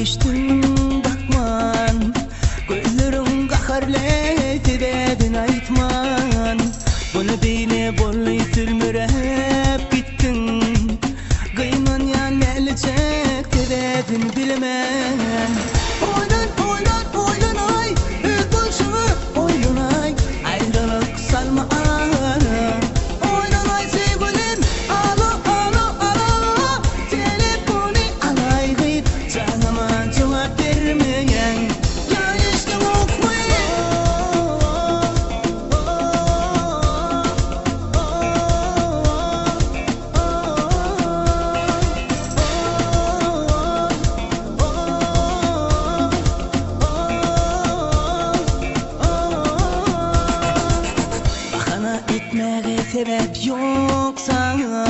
geçtim bakman, gözlerim kaharle tebedin aytman. Bunu bile bollay tülmürep gittin, kıyman ya nelecek tebedin bilmen. Oylan ay, başımı oylan ay, ayrılık salma ara. Oylan ay sevgilim, alo telefonu alay gıyıp, canıma cevap vermeyen, ya işte etmeye sebep yok sana.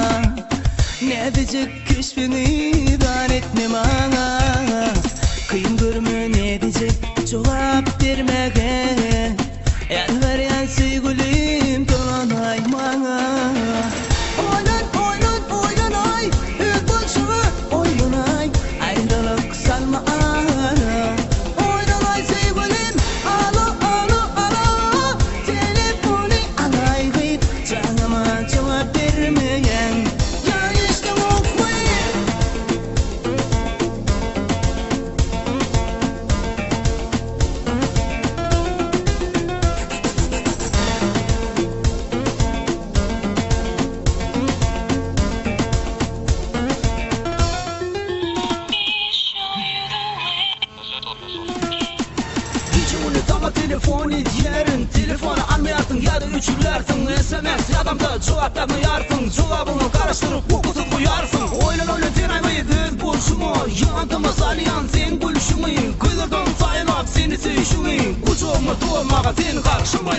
Ne diyecek güç beni dar etme bana. Kıyım görme ne diyecek cevap vermeye. Yalvar yan sevgilim dolanay bana. Oylan ay, başımı oylan ay, ayrılık salma ara. Oylan ay sevgilim, alo telefonu alay gıyıp, canıma cevap vermeyen, ya işte okmayın. Hiç unutama telefonu diyerin, telefonu almayasın ya da üçürlersin. SMS adamda cevaplarını yarsın, cevabını karıştırıp okutup koyarsın. Oylan denaymaydı buluşumu, yandıma salyan sen gülüşümü. Kıyırdan sayınap seni sevişimi, kucağıma doğmağa seni karşımı.